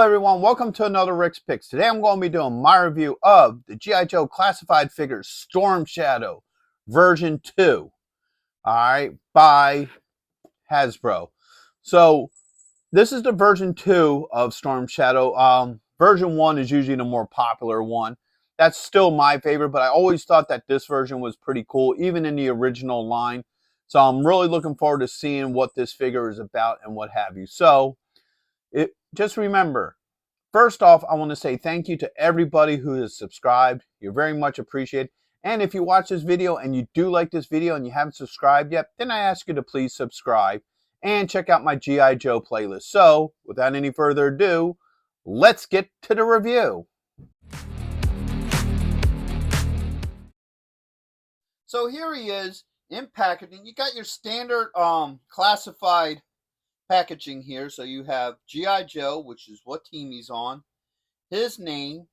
Hello everyone, welcome to another Rick's Picks. Today I'm going to be doing my review of the G.I. Joe classified figures Storm Shadow version 2, alright, by Hasbro. So this is the version 2 of Storm Shadow. Version 1 is usually the more popular one. That's still my favorite, but I always thought that this version was pretty cool, even in the original line. So I'm really looking forward to seeing what this figure is about and what have you. So just remember, first off, I want to say thank you to everybody who has subscribed. You're very much appreciated. And if you watch this video and you do like this video and you haven't subscribed yet, then I ask you to please subscribe and check out my G.I. Joe playlist. So, without any further ado, let's get to the review. So here he is in packaging. You got your standard classified packaging here. So you have G.I. Joe, which is what team he's on, his name.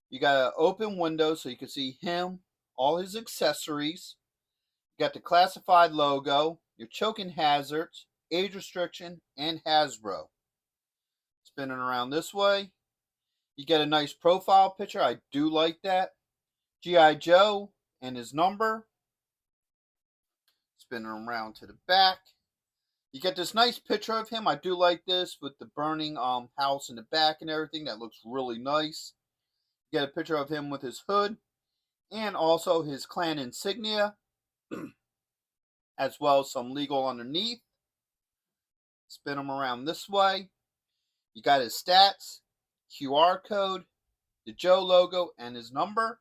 You got an open window so you can see him, all his accessories. You got the classified logo, your choking hazards, age restriction, and Hasbro. Spinning around this way, you get a nice profile picture. I do like that. G.I. Joe and his number. Spinning around to the back. You get this nice picture of him. I do like this with the burning house in the back and everything. That looks really nice. You get a picture of him with his hood and also his clan insignia, as well as some legal underneath. Spin him around this way. You got his stats, QR code, the Joe logo, and his number.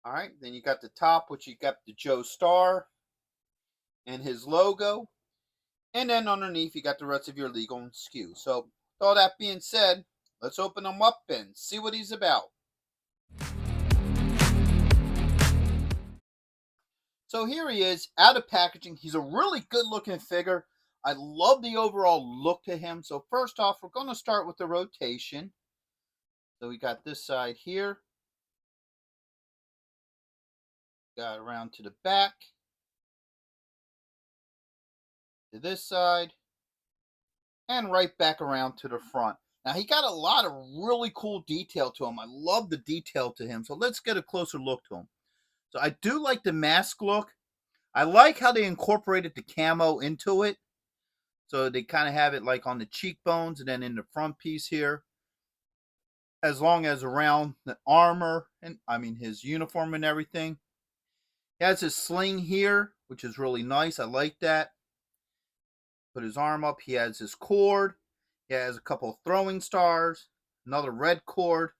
All right, then you got the top, which you got the Joe star and his logo. And then underneath, you got the rest of your legal and SKU. So, with all that being said, let's open him up and see what he's about. So here he is, out of packaging. He's a really good looking figure. I love the overall look to him. So first off, we're going to start with the rotation. So we got this side here. Got around to the back. To this side. And right back around to the front. Now he got a lot of really cool detail to him. I love the detail to him. So let's get a closer look to him. So I do like the mask look. I like how they incorporated the camo into it. So they kind of have it like on the cheekbones and then in the front piece here. As long as around the armor and his uniform and everything. He has his sling here, which is really nice. I like that. Put his arm up. He has his cord. He has a couple of throwing stars. Another red cord.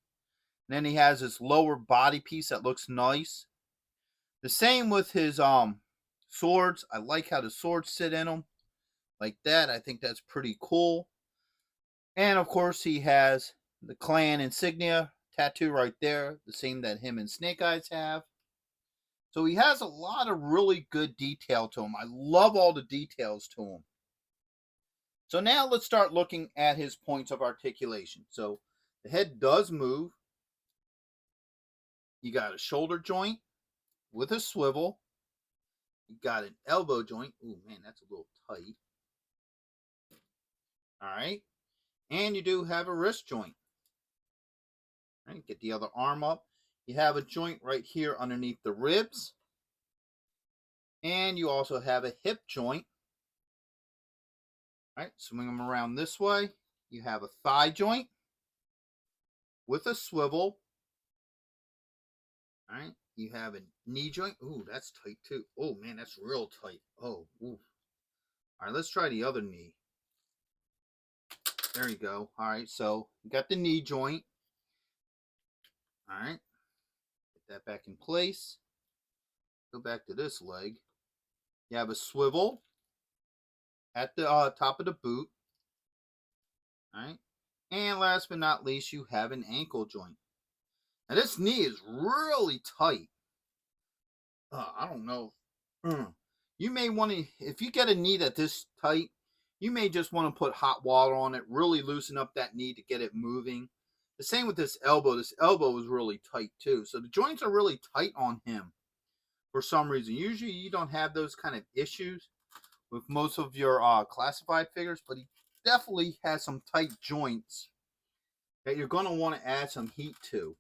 And then he has his lower body piece that looks nice. The same with his swords. I like how the swords sit in them. Like that. I think that's pretty cool. And of course he has the clan insignia tattoo right there. The same that him and Snake Eyes have. So he has a lot of really good detail to him. I love all the details to him. So now let's start looking at his points of articulation. So the head does move. You got a shoulder joint with a swivel. You got an elbow joint. Ooh, man, that's a little tight. All right. And you do have a wrist joint. All right, get the other arm up. You have a joint right here underneath the ribs. And you also have a hip joint. All right, swing them around this way. You have a thigh joint with a swivel. All right, you have a knee joint. Ooh, that's tight too. Oh, man, that's real tight. Oh, ooh. All right, let's try the other knee. There you go. All right, so you got the knee joint. All right, get that back in place. Go back to this leg. You have a swivel at the top of the boot. All right, and last but not least, you have an ankle joint. Now this knee is really tight. I don't know. You may want to, if you get a knee that's this tight, you may just want to put hot water on it, really loosen up that knee to get it moving. The same with this elbow. This elbow is really tight too. So the joints are really tight on him for some reason. Usually you don't have those kind of issues with most of your classified figures, but he definitely has some tight joints that you're going to want to add some heat to.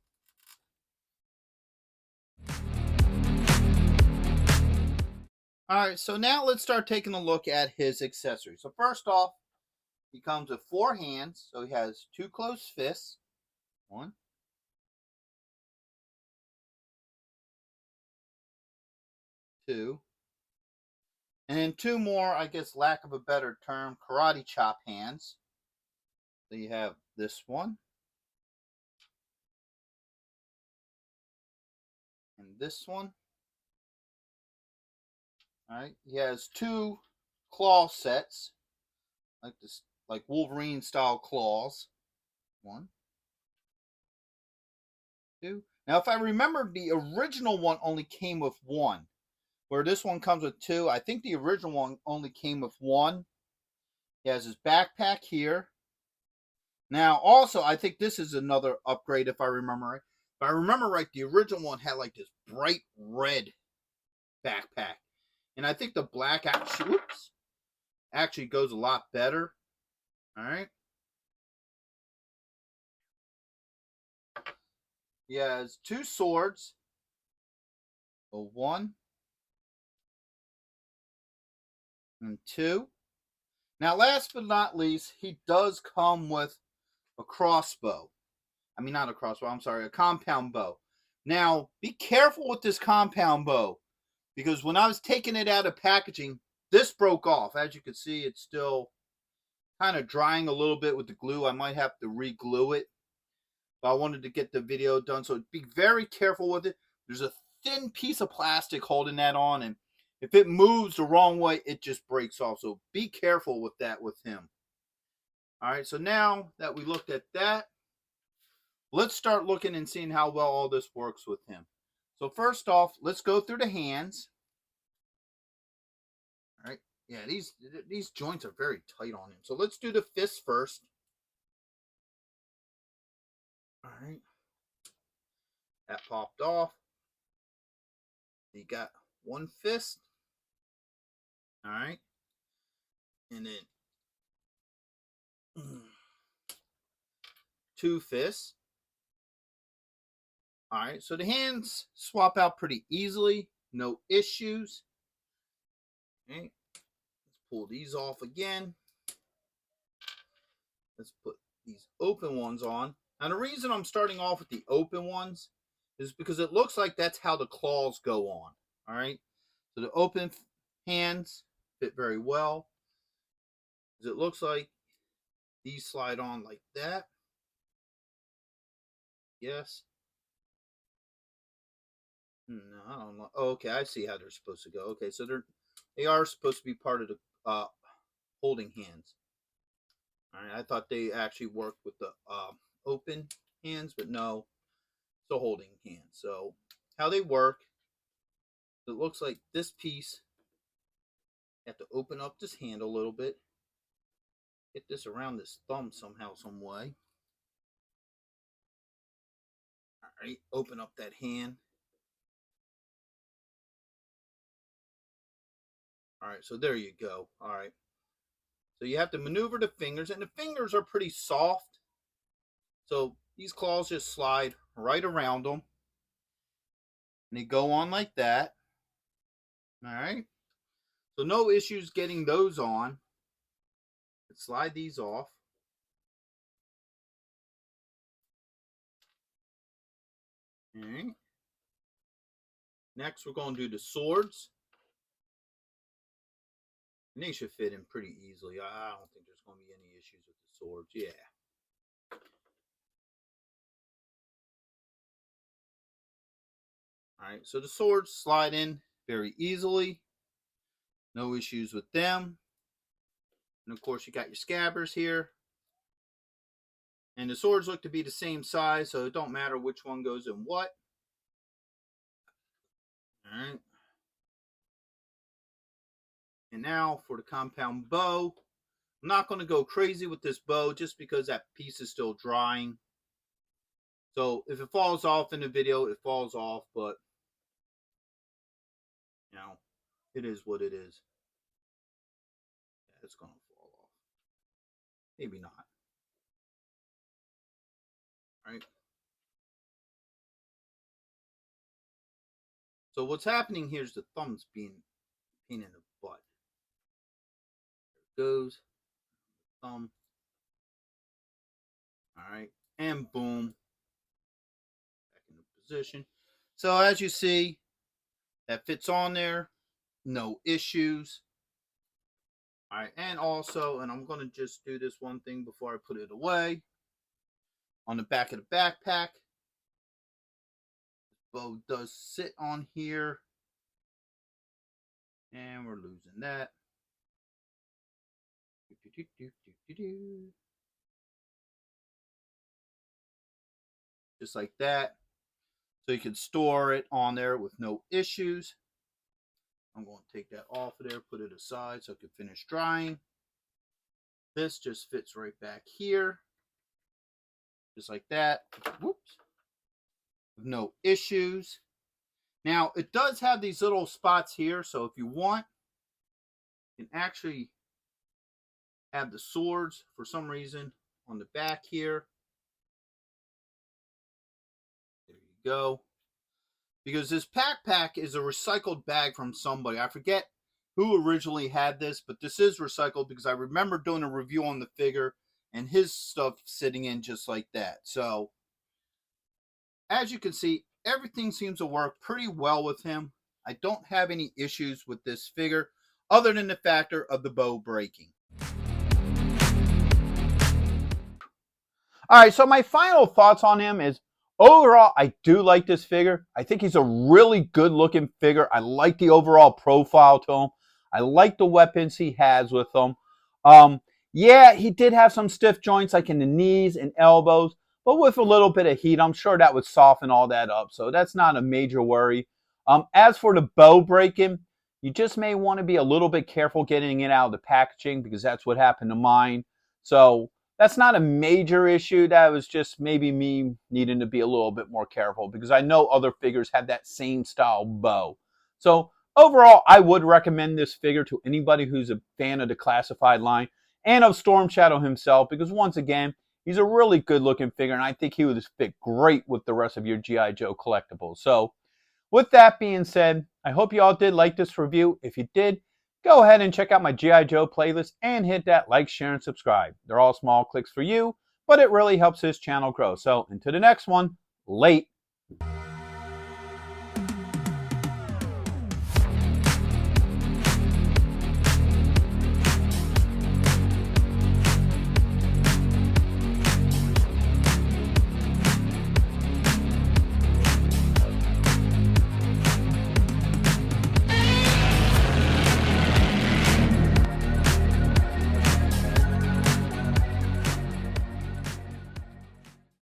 Alright, so now let's start taking a look at his accessories. So first off, he comes with 4 hands. So he has 2 closed fists. 1, 2, and then 2 more, I guess lack of a better term, karate chop hands. So you have this one. And this one. Alright, he has 2 claw sets. Like this, like Wolverine style claws. 1, 2. Now if I remember, the original one only came with 1. Where this one comes with 2. I think the original one only came with 1. He has his backpack here. Now, also, I think this is another upgrade if I remember right. If I remember right, the original one had like this bright red backpack. And I think the black actually goes a lot better. Alright. He has 2 swords. A 1 and 2. Now, last but not least, he does come with a crossbow. I mean, not a crossbow, I'm sorry, a compound bow. Now, be careful with this compound bow, because when I was taking it out of packaging, this broke off. As you can see, it's still kind of drying a little bit with the glue. I might have to re-glue it, but I wanted to get the video done, so be very careful with it. There's a thin piece of plastic holding that on, and if it moves the wrong way, it just breaks off. So be careful with that with him. All right, so now that we looked at that, let's start looking and seeing how well all this works with him. So first off, let's go through the hands. All right. Yeah, these joints are very tight on him. So let's do the fists first. All right. That popped off. He got 1 fist. All right. And then 2 fists. All right. So the hands swap out pretty easily. No issues. Okay. Let's pull these off again. Let's put these open ones on. Now, the reason I'm starting off with the open ones is because it looks like that's how the claws go on. All right. So the open hands fit very well. As it looks like these slide on like that. Yes. No, I don't know. Oh, okay, I see how they're supposed to go. Okay, so they are supposed to be part of the holding hands. All right, I thought they actually worked with the open hands, but no, it's a holding hand. So how they work, it looks like this piece, you have to open up this hand a little bit, get this around this thumb somehow, some way. All right, open up that hand. All right, so there you go. All right. So you have to maneuver the fingers, and the fingers are pretty soft. So these claws just slide right around them. And they go on like that. All right. So no issues getting those on. Let's slide these off. All right. Next, we're going to do the swords. And they should fit in pretty easily. I don't think there's going to be any issues with the swords. Yeah. All right. So the swords slide in very easily. No issues with them. And of course, you got your scabbards here. And the swords look to be the same size, so it don't matter which one goes in what. All right. And now for the compound bow. I'm not going to go crazy with this bow just because that piece is still drying. So if it falls off in the video, it falls off, but you know, it is what it is. Yeah, it's going to fall off. Maybe not. All right. So what's happening here is the thumb's being pain in the butt. There it goes. Thumb. All right. And boom. Back into position. So as you see, that fits on there. No issues. All right. And also, and I'm going to just do this one thing before I put it away. On the back of the backpack, the bow does sit on here. And we're losing that. Just like that. So you can store it on there with no issues. I'm going to take that off of there, put it aside so it can finish drying. This just fits right back here. Just like that. Whoops. No issues. Now, it does have these little spots here, so if you want, you can actually have the swords for some reason on the back here. There you go. Because this backpack is a recycled bag from somebody. I forget who originally had this, but this is recycled because I remember doing a review on the figure and his stuff sitting in just like that. So, as you can see, everything seems to work pretty well with him. I don't have any issues with this figure other than the factor of the bow breaking. All right, so my final thoughts on him is overall, I do like this figure. I think he's a really good looking figure. I like the overall profile to him. I like the weapons he has with him. Yeah, he did have some stiff joints like in the knees and elbows, but with a little bit of heat, I'm sure that would soften all that up. So that's not a major worry. As for the bow breaking, you just may want to be a little bit careful getting it out of the packaging because that's what happened to mine. So that's not a major issue. That was just maybe me needing to be a little bit more careful because I know other figures have that same style bow. So overall, I would recommend this figure to anybody who's a fan of the classified line and of Storm Shadow himself because once again, he's a really good looking figure and I think he would fit great with the rest of your G.I. Joe collectibles. So with that being said, I hope you all did like this review. If you did, go ahead and check out my G.I. Joe playlist and hit that like, share, and subscribe. They're all small clicks for you, but it really helps this channel grow. So until the next one, late.